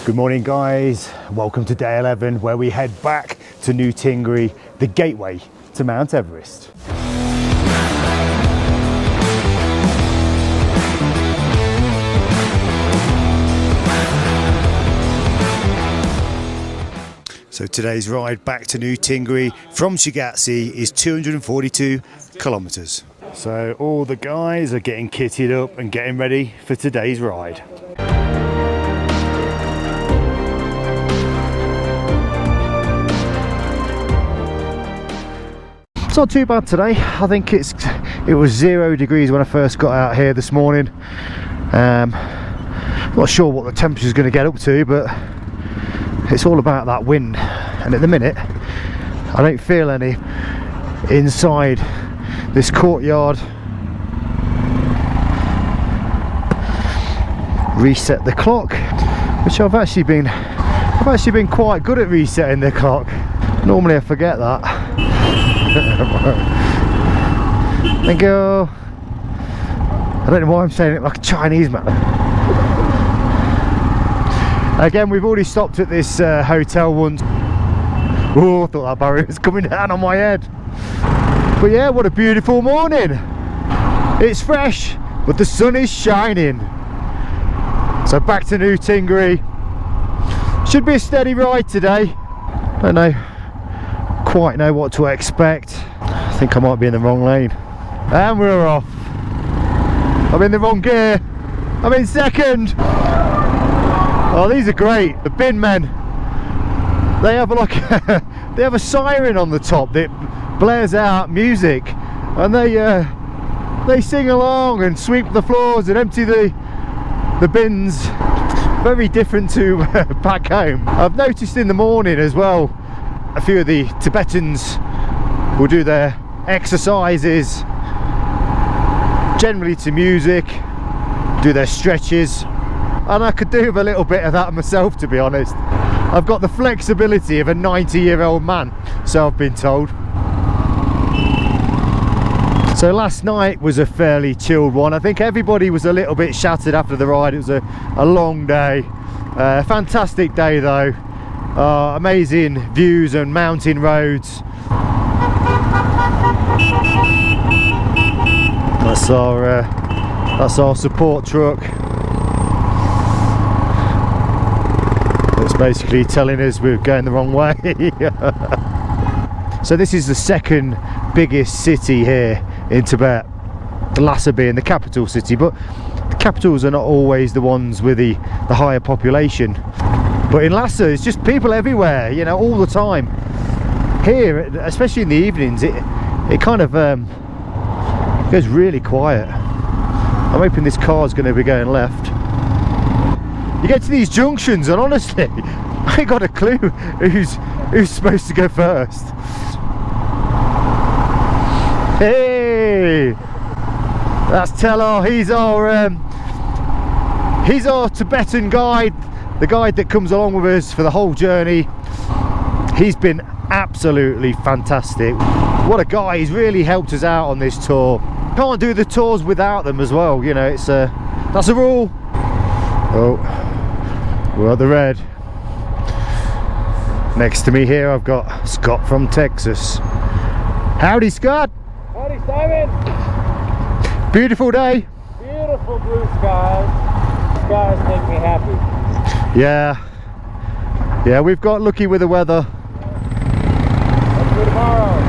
Good morning guys, welcome to day 11 where we head back to New Tingri, the gateway to Mount Everest. So today's ride back to New Tingri from Shigatse is 242 kilometers. So all the guys are getting kitted up and getting ready for today's ride. It's not too bad today. I think it was 0 degrees when I first got out here this morning. Not sure what the temperature is going to get up to, but it's all about that wind. And at the minute, I don't feel any inside this courtyard. Reset the clock, which I've actually been quite good at resetting the clock. Normally I forget that. Thank you. I don't know why I'm saying it like a Chinese man. Again, we've already stopped at this hotel once. Oh, I thought that barrier was coming down on my head. But yeah, what a beautiful morning. It's fresh, but the sun is shining. So back to New Tingri. Should be a steady ride today. Don't quite know what to expect. I think I might be in the wrong lane. And we're off. I'm in the wrong gear. I'm in second. Oh, these are great. The bin men. They have they have a siren on the top that blares out music, and they sing along and sweep the floors and empty the bins. Very different to back home. I've noticed in the morning as well, a few of the Tibetans will do their exercises generally to music, do their stretches, and I could do with a little bit of that myself, to be honest. I've got the flexibility of a 90-year-old man, so I've been told. So last night was a fairly chilled one. I think everybody was a little bit shattered after the ride. It was a long day. Fantastic day though. Amazing views and mountain roads. That's our support truck. It's basically telling us we're going the wrong way. So this is the second biggest city here in Tibet, Lhasa being the capital city, but the capitals are not always the ones with the higher population. But in Lhasa, it's just people everywhere, you know, all the time. Here, especially in the evenings, it kind of goes really quiet. I'm hoping this car's going to be going left. You get to these junctions and honestly, I ain't got a clue who's supposed to go first. Hey, that's Telar. He's our Tibetan guide, the guide that comes along with us for the whole journey. He's been absolutely fantastic. What a guy. He's really helped us out on this tour. Can't do the tours without them as well, you know, it's that's a rule. Oh, we're at the red. Next to me here I've got Scott from Texas. Howdy, Scott. Howdy, Simon. Beautiful day. Beautiful blue skies. Skies make me happy. Yeah, we've got lucky with the weather. Let's do tomorrow.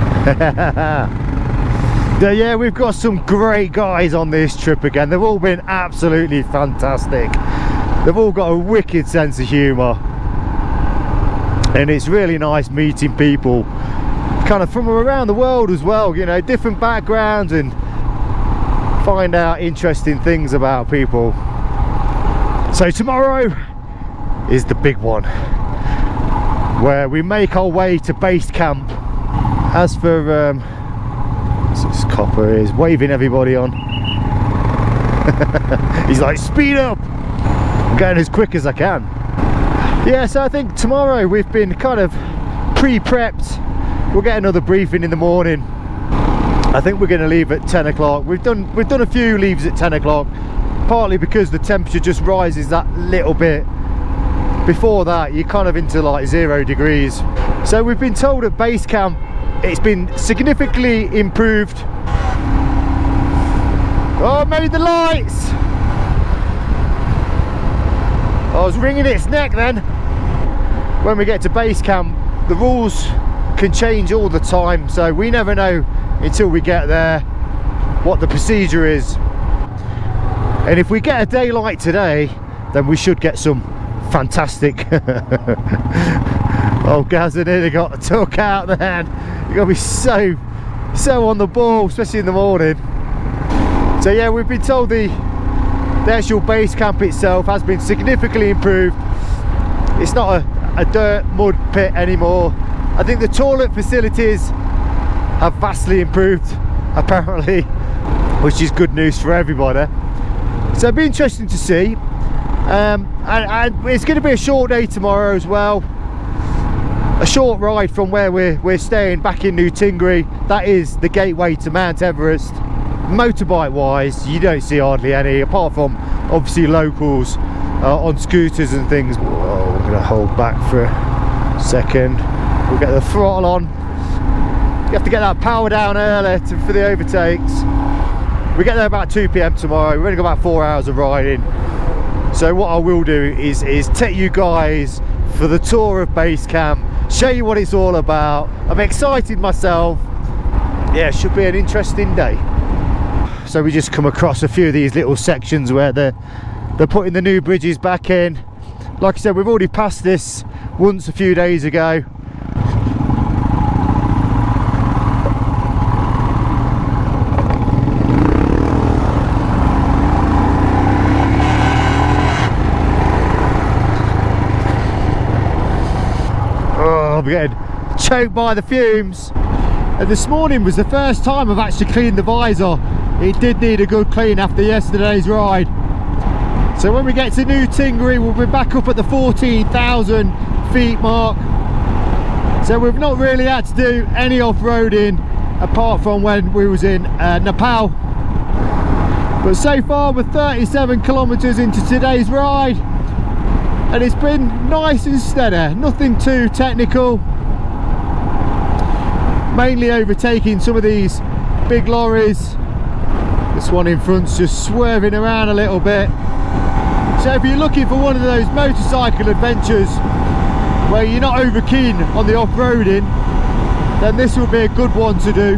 Yeah, we've got some great guys on this trip again. They've all been absolutely fantastic. They've all got a wicked sense of humour, and it's really nice meeting people kind of from around the world as well, you know, different backgrounds, and find out interesting things about people. So tomorrow is the big one, where we make our way to base camp. As for this copper is waving everybody on. He's like, speed up. I'm going as quick as I can. Yeah, so I think tomorrow we've been kind of pre-prepped. We'll get another briefing in the morning. I think we're going to leave at 10 o'clock. We've done a few leaves at 10 o'clock, partly because the temperature just rises that little bit before that you're kind of into like 0 degrees. So we've been told at base camp it's been significantly improved. Oh, made the lights! I was wringing its neck then. When we get to base camp, the rules can change all the time, so we never know until we get there what the procedure is. And if we get a day like today, then we should get some fantastic oh, Gaz, I nearly got took out then. You gotta be so on the ball, especially in the morning. So yeah, we've been told the actual base camp itself has been significantly improved. It's not a dirt mud pit anymore. I think the toilet facilities have vastly improved apparently, which is good news for everybody. So it'll be interesting to see. And it's going to be a short day tomorrow as well. A short ride from where we're staying back in New Tingri. That is the gateway to Mount Everest. Motorbike wise, you don't see hardly any, apart from obviously locals on scooters and things. Oh, we're going to hold back for a second. We'll get the throttle on. You have to get that power down early for the overtakes. We get there about 2 PM tomorrow. We've only got about 4 hours of riding. So what I will do is take you guys for the tour of base camp, show you what it's all about. I'm excited myself. Yeah, it should be an interesting day. So we just come across a few of these little sections where they're putting the new bridges back in. Like I said, we've already passed this once a few days ago. Oh, I'm getting choked by the fumes. And this morning was the first time I've actually cleaned the visor. It did need a good clean after yesterday's ride. So when we get to New Tingri, we'll be back up at the 14,000 feet mark. So we've not really had to do any off-roading apart from when we was in Nepal. But so far we're 37 kilometers into today's ride, and it's been nice and steady, nothing too technical. Mainly overtaking some of these big lorries. This one in front's just swerving around a little bit. So if you're looking for one of those motorcycle adventures where you're not over keen on the off-roading, then this would be a good one to do.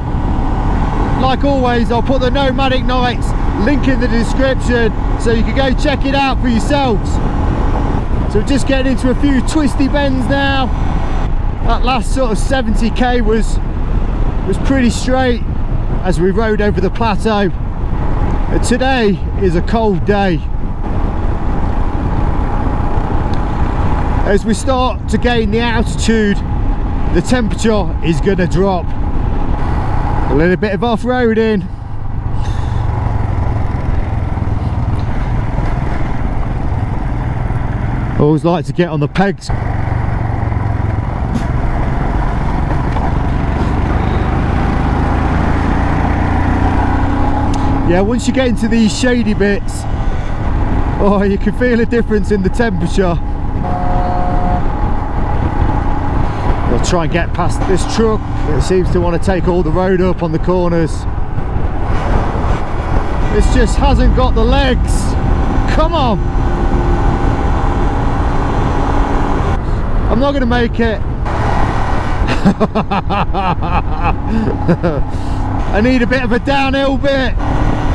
Like always, I'll put the Nomadic Nights link in the description so you can go check it out for yourselves. So we're just getting into a few twisty bends now. That last sort of 70k was pretty straight as we rode over the plateau. And today is a cold day. As we start to gain the altitude, the temperature is going to drop. A little bit of off-roading. Always like to get on the pegs. Yeah, once you get into these shady bits, oh, you can feel a difference in the temperature. We'll try and get past this truck. It seems to want to take all the road up on the corners. This just hasn't got the legs. Come on! I'm not going to make it. I need a bit of a downhill bit.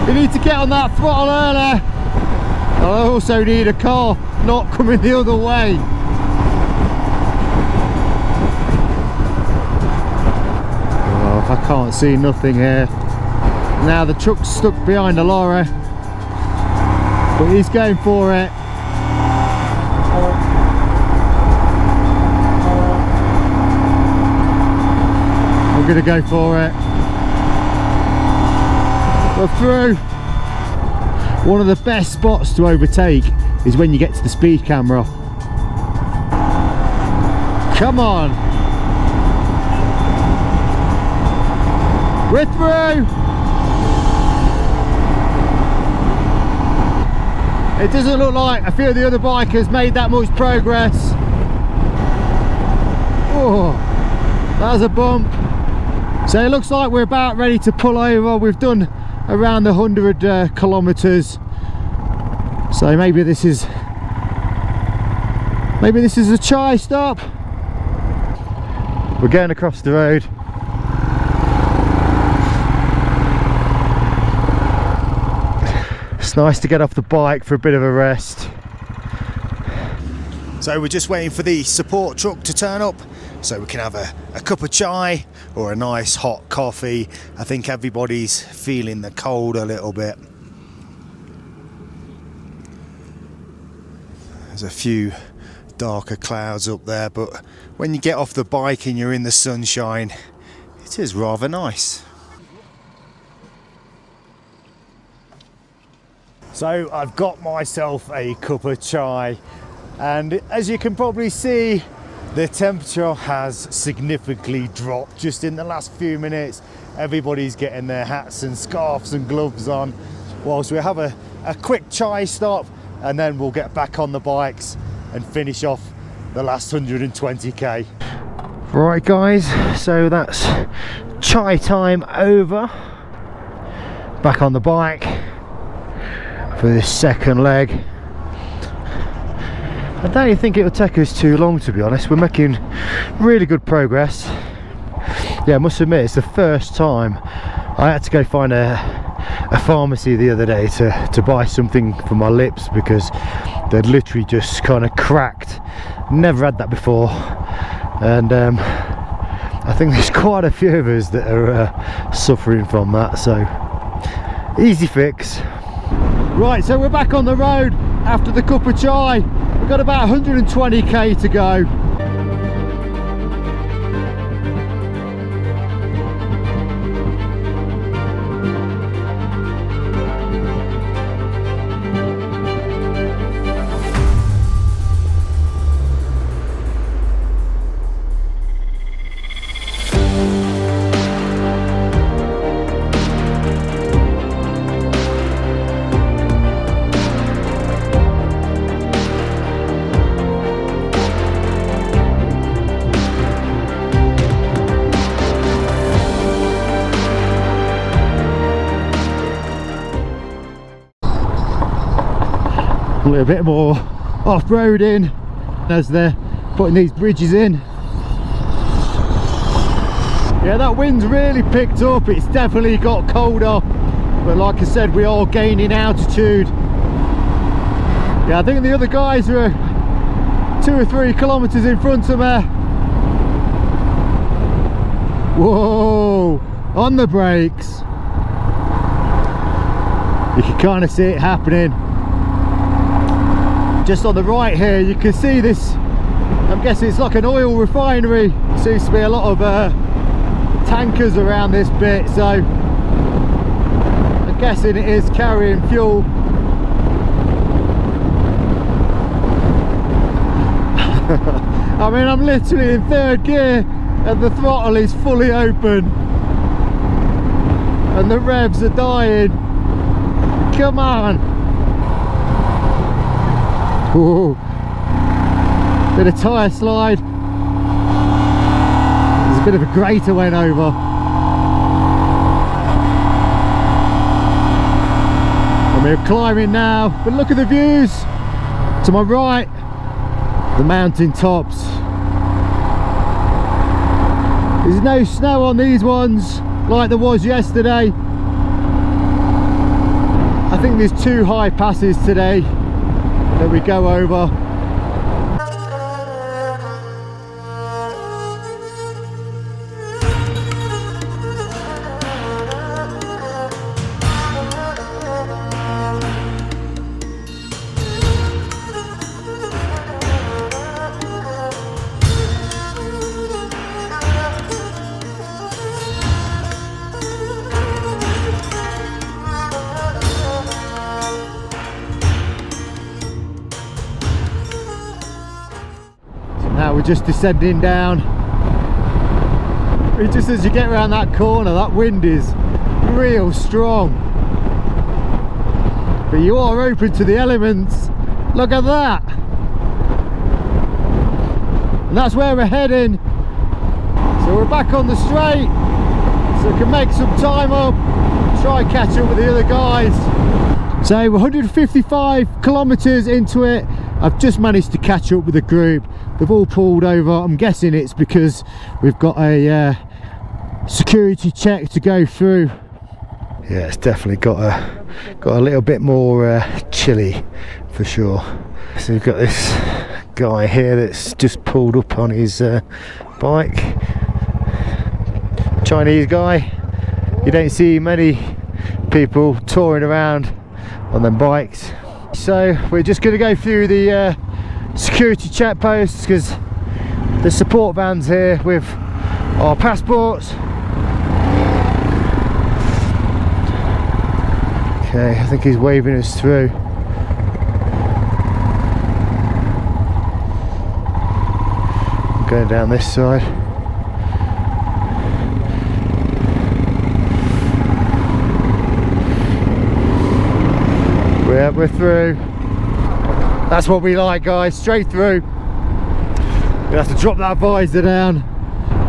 You need to get on that throttle early. I also need a car not coming the other way. Oh, I can't see nothing here. Now the truck's stuck behind the lorry, but he's going for it. I'm gonna go for it. We're through. One of the best spots to overtake is when you get to the speed camera. Come on. We're through. It doesn't look like a few of the other bikers made that much progress. Oh, that was a bump. So it looks like we're about ready to pull over. We've done around the 100 kilometers. So maybe this is a chai stop. We're going across the road. It's nice to get off the bike for a bit of a rest. So we're just waiting for the support truck to turn up so we can have a cup of chai or a nice hot coffee. I think everybody's feeling the cold a little bit. There's a few darker clouds up there, but when you get off the bike and you're in the sunshine, it is rather nice. So I've got myself a cup of chai, and as you can probably see, the temperature has significantly dropped just in the last few minutes. Everybody's getting their hats and scarves and gloves on whilst we have a quick chai stop, and then we'll get back on the bikes and finish off the last 120k. Right guys, so that's chai time over. Back on the bike for this second leg. I don't think it'll take us too long, to be honest. We're making really good progress. Yeah, I must admit, it's the first time I had to go find a pharmacy the other day to buy something for my lips because they'd literally just kind of cracked. Never had that before, and I think there's quite a few of us that are suffering from that, so easy fix. Right, so we're back on the road after the cup of chai. We've got about 120k to go. A little bit more off-roading as they're putting these bridges in. Yeah, that wind's really picked up. It's definitely got colder, but like I said, we are gaining altitude. Yeah, I think the other guys are 2 or 3 kilometers in front of me. Whoa, on the brakes. You can kind of see it happening. Just on the right here, you can see this. I'm guessing it's like an oil refinery. Seems to be a lot of tankers around this bit, so I'm guessing it is carrying fuel. I mean, I'm literally in 3rd gear and the throttle is fully open and the revs are dying. Come on. Ooh. Bit of tyre slide. There's a bit of a grater went over. And we're climbing now, but look at the views to my right, the mountain tops. There's no snow on these ones like there was yesterday. I think there's 2 high passes today that we go over. Now we're just descending down. Just as you get around that corner, that wind is real strong. but you are open to the elements. Look at that. And that's where we're heading. So we're back on the straight, so we can make some time up, try and catch up with the other guys. So we're 155 kilometers into it. I've just managed to catch up with the group. They've all pulled over. I'm guessing it's because we've got a security check to go through. Yeah, it's definitely got a little bit more chilly for sure. So we've got this guy here that's just pulled up on his bike. Chinese guy. You don't see many people touring around on them bikes. So we're just going to go through the security check posts because the support vans here with our passports. Okay, I think he's waving us through. I'm going down this side. Yeah, we're through. That's what we like, guys, straight through. We have to drop that visor down.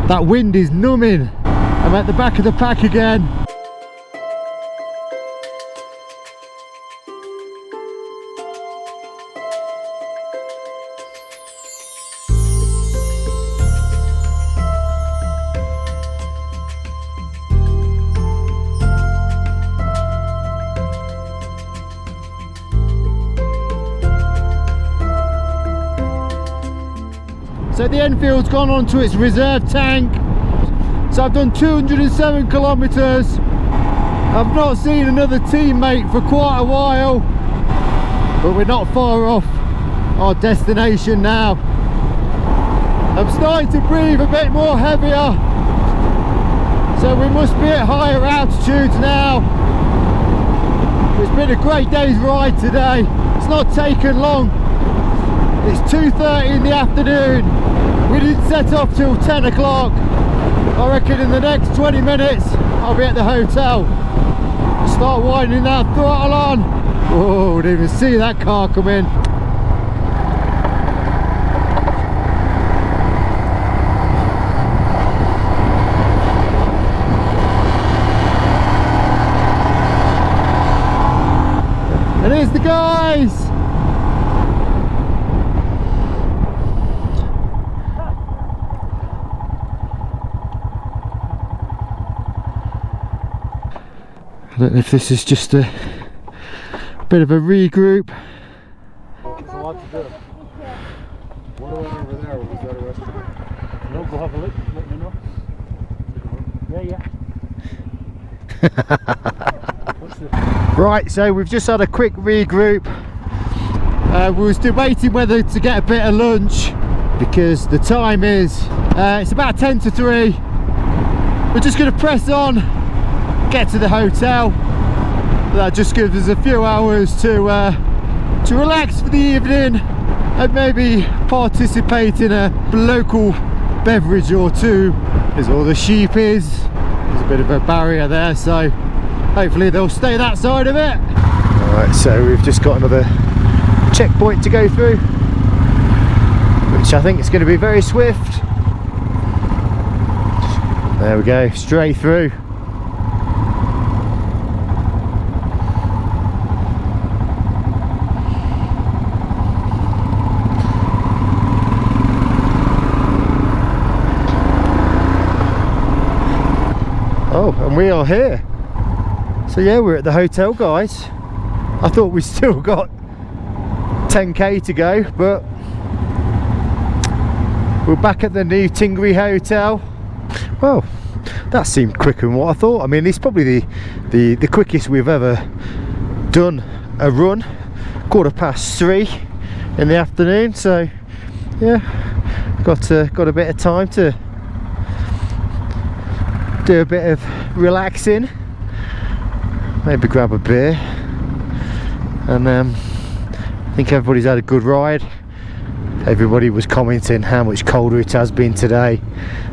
That wind is numbing. I'm at the back of the pack again. So the Enfield's gone on to its reserve tank. So I've done 207 kilometers. I've not seen another teammate for quite a while, but we're not far off our destination now. I'm starting to breathe a bit more heavier, so we must be at higher altitudes now. It's been a great day's ride today. It's not taken long. It's 2:30 in the afternoon. We didn't set off till 10 o'clock. I reckon in the next 20 minutes I'll be at the hotel. Start winding that throttle on. Whoa, didn't even see that car come in. And here's the guys. I don't know if this is just a bit of a regroup. There's a lot to do. What over there? Was that a restaurant? No, go have a look. Let me know. Yeah. Right, so we've just had a quick regroup. We was debating whether to get a bit of lunch because the time is it's about 10 to 3. We're just going to press on, get to the hotel. That just gives us a few hours to relax for the evening and maybe participate in a local beverage or two. There's all the sheep is. There's a bit of a barrier there, so hopefully they'll stay that side of it. Alright, so we've just got another checkpoint to go through, which I think is going to be very swift. There we go, straight through. Oh, and we are here. So yeah, we're at the hotel, guys. I thought we still got 10k to go, but we're back at the new Tingri hotel. Well, that seemed quicker than what I thought. I mean, it's probably the quickest we've ever done a run. 3:15 in the afternoon, so yeah, got a bit of time to do a bit of relaxing, maybe grab a beer, and I think everybody's had a good ride. Everybody was commenting how much colder it has been today.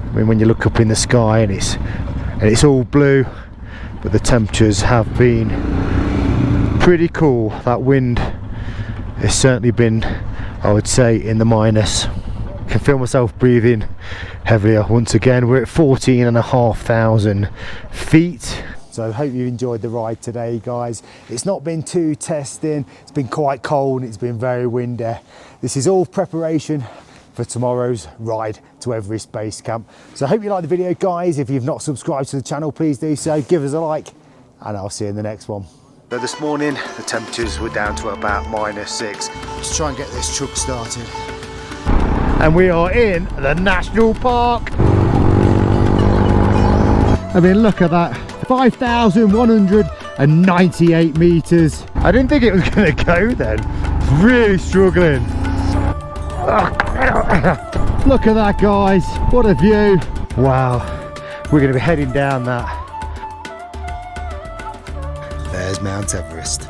I mean, when you look up in the sky and it's all blue, but the temperatures have been Pretty cool. That wind has certainly been, I would say, in the minus. Can feel myself breathing heavier once again. We're at 14,500 feet. So I hope you enjoyed the ride today, guys. It's not been too testing. It's been quite cold and it's been very windy. This is all preparation for tomorrow's ride to Everest Base Camp. So I hope you liked the video, guys. If you've not subscribed to the channel, please do so. Give us a like and I'll see you in the next one. So this morning, the temperatures were down to about -6. Let's try and get this truck started. And we are in the national park. I mean, look at that. 5,198 meters. I didn't think it was gonna go then. Really struggling. Look at that, guys. What a view. Wow. We're gonna be heading down that. There's Mount Everest.